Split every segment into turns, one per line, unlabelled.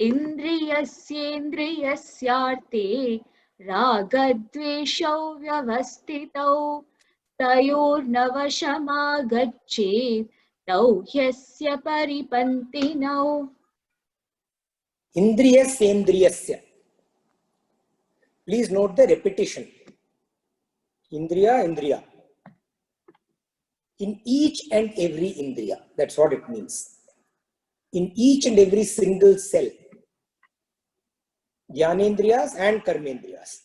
इन्द्रियस्येन्द्रियस्यार्थे रागद्वेषौ व्यवस्थितौ तयोर्नवशमागच्छेत् तौ ह्यस्य परिपन्थिनौ.
Indriyasendriyasya. Please note the repetition. Indriya, Indriya. In each and every Indriya. That's what it means. In each and every single cell. Jnanendriyas and Karmendriyas.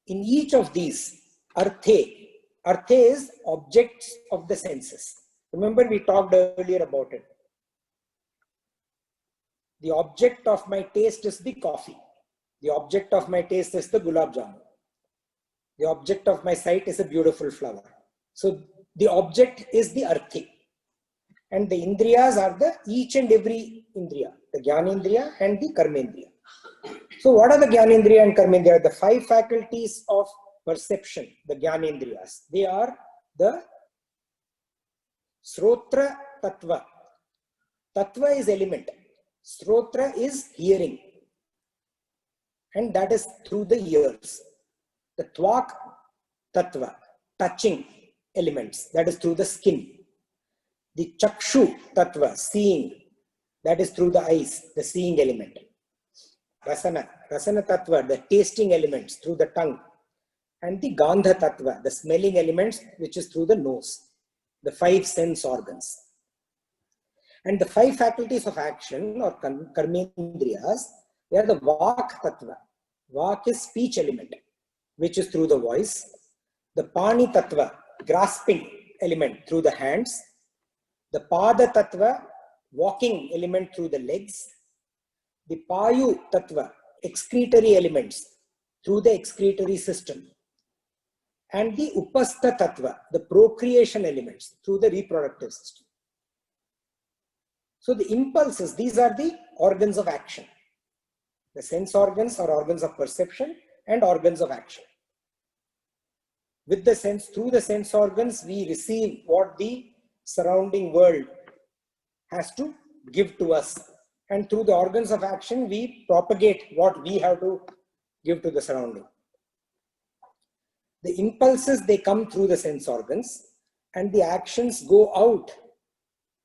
In each of these, Arthe. Arthe is objects of the senses. Remember we talked earlier about it. The object of my taste is the coffee. The object of my taste is the gulab jamun. The object of my sight is a beautiful flower. So the object is the arthi. And the indriyas are the each and every indriya. The jnanendriya and the karmendriya. So what are the jnanendriya and karmendriya? The 5 faculties of perception, the jnanendriyas. They are the srotra tattva. Tattva is element. Srotra is hearing. And that is through the ears. The tvak tattva, touching elements, that is through the skin. The chakshu tattva, seeing, that is through the eyes, the seeing element. Rasana tattva, the tasting elements through the tongue. And the gandha tattva, the smelling elements, which is through the nose. The 5 sense organs. And the 5 faculties of action or karmendriyas, they are the vak tattva. Vak is speech element, which is through the voice. The pani tattva, grasping element through the hands. The pada tattva, walking element through the legs. The payu tattva, excretory elements through the excretory system. And the upastha tattva, the procreation elements through the reproductive system. So the impulses, these are the organs of action. The sense organs are organs of perception and organs of action. With the sense, through the sense organs, we receive what the surrounding world has to give to us. And through the organs of action, we propagate what we have to give to the surrounding. The impulses, they come through the sense organs, and the actions go out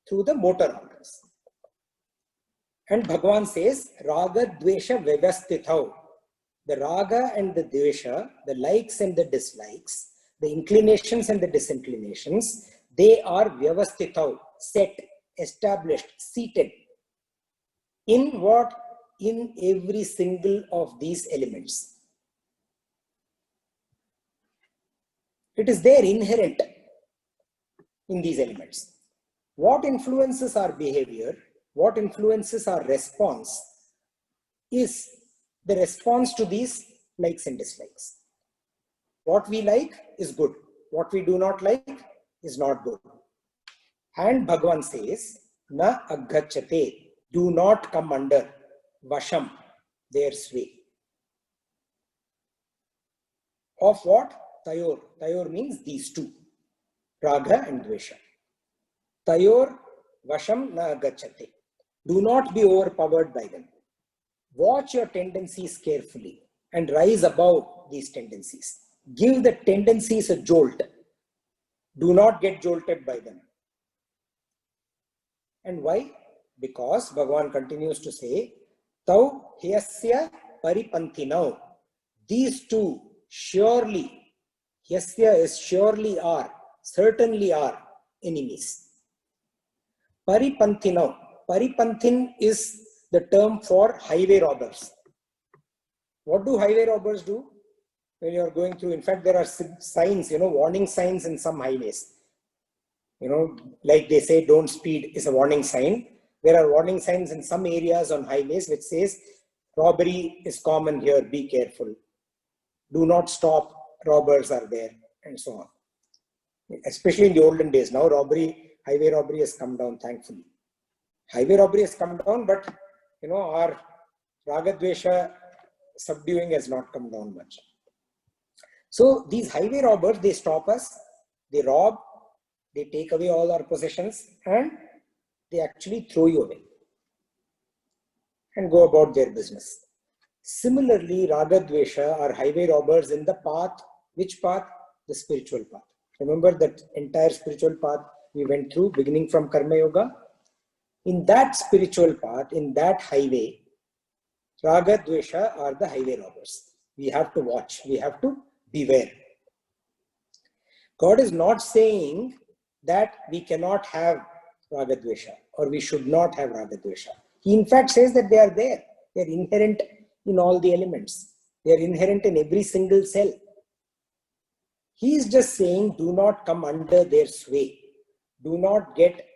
through the motor organs. And Bhagavan says, Raga Dvesha Vyavasthitau. The Raga and the Dvesha, the likes and the dislikes, the inclinations and the disinclinations, they are Vyavasthitau, set, established, seated. In what? In every single of these elements. It is there inherent in these elements. What influences our behavior, what influences our response is the response to these likes and dislikes. What we like is good. What we do not like is not good. And Bhagavan says, Na aggachate, do not come under vasham, their sway. Of what? Tayor. Tayor means these two, Raga and Dvesha. Tayor vasham na aggachate. Do not be overpowered by them. Watch your tendencies carefully and rise above these tendencies. Give the tendencies a jolt. Do not get jolted by them. And why? Because Bhagavan continues to say, Tau hyasya paripanthinau. These two surely, hyasya is surely are, certainly are enemies. Paripanthinau. Paripanthin is the term for highway robbers. What do highway robbers do when you are going through? In fact, there are signs, warning signs in some highways. Like they say, don't speed is a warning sign. There are warning signs in some areas on highways which says, robbery is common here, be careful. Do not stop, robbers are there, and so on. Especially in the olden days. Now highway robbery has come down, thankfully. Highway robbery has come down, but our Raga Dvesha subduing has not come down much. So these highway robbers, they stop us, they rob, they take away all our possessions, and they actually throw you away. and go about their business. Similarly, Raga Dvesha are highway robbers in the path. Which path? The spiritual path. Remember that entire spiritual path we went through, beginning from Karma Yoga? In that spiritual path, in that highway, Raga Dvesha are the highway robbers. We have to watch, we have to beware. God is not saying that we cannot have Raga Dvesha or we should not have Raga Dvesha. He in fact says that they are there. They are inherent in all the elements. They are inherent in every single cell. He is just saying, do not come under their sway. Do not get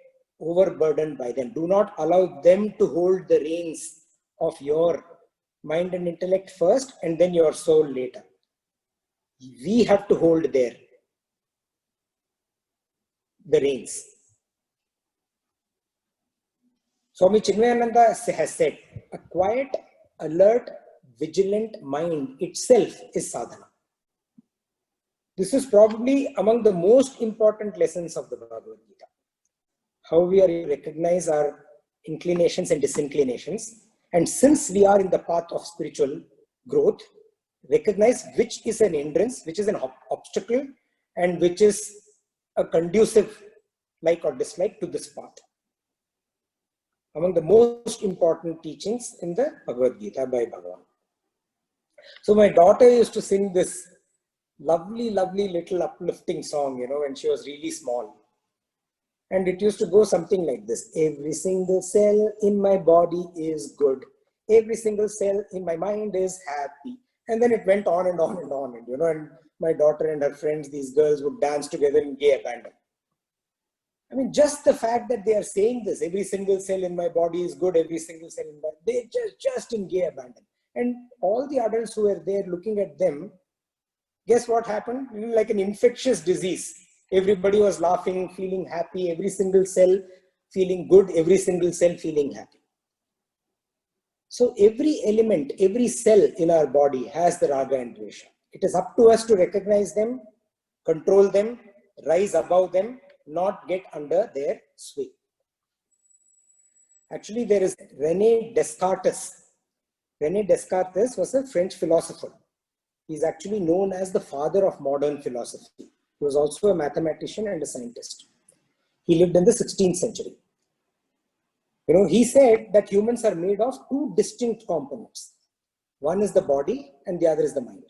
overburdened by them. Do not allow them to hold the reins of your mind and intellect first and then your soul later. We have to hold the reins. Swami Chinmayananda has said, a quiet, alert, vigilant mind itself is sadhana. This is probably among the most important lessons of the Bhagavad Gita. How we are to recognize our inclinations and disinclinations. And since we are in the path of spiritual growth, recognize which is an hindrance, which is an obstacle, and which is a conducive like or dislike to this path. Among the most important teachings in the Bhagavad Gita by Bhagavan. So my daughter used to sing this lovely, lovely little uplifting song, when she was really small. And it used to go something like this. Every single cell in my body is good. Every single cell in my mind is happy. And then it went on and on and on. And my daughter and her friends, these girls would dance together in gay abandon. I mean, just the fact that they are saying this, every single cell in my body is good, every single cell in my, they just in gay abandon. And all the adults who were there looking at them, guess what happened? Like an infectious disease. Everybody was laughing, feeling happy, every single cell feeling good, every single cell feeling happy. So every element, every cell in our body has the Raga and Dvesha. It is up to us to recognize them, control them, rise above them, not get under their sway. Actually, there is René Descartes. René Descartes was a French philosopher. He is actually known as the father of modern philosophy. He was also a mathematician and a scientist. He lived in the 16th century. He said that humans are made of two distinct components. One is the body and the other is the mind.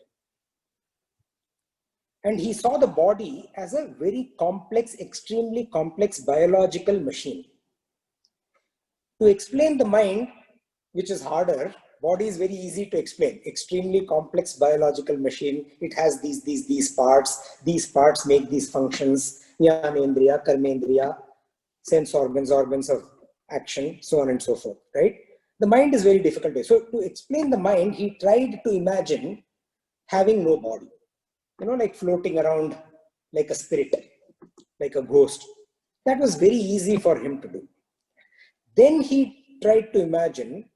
And he saw the body as a very complex, extremely complex biological machine. To explain the mind, which is harder, body is very easy to explain. Extremely complex biological machine. It has these parts. These parts make these functions. Jnanendriya, Karmendriya, sense organs of action, so on and so forth, right? The mind is very difficult. So to explain the mind, he tried to imagine having no body. Like floating around like a spirit, like a ghost. That was very easy for him to do. Then he tried to imagine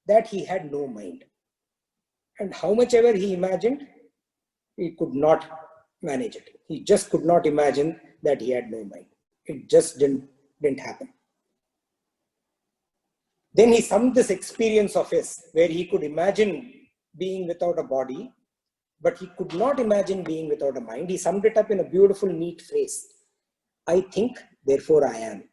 that he had no mind. And how much ever he imagined, he could not manage it. He just could not imagine that he had no mind. It just didn't happen. Then he summed this experience of his, where he could imagine being without a body, but he could not imagine being without a mind. He summed it up in a beautiful, neat phrase. I think, therefore I am.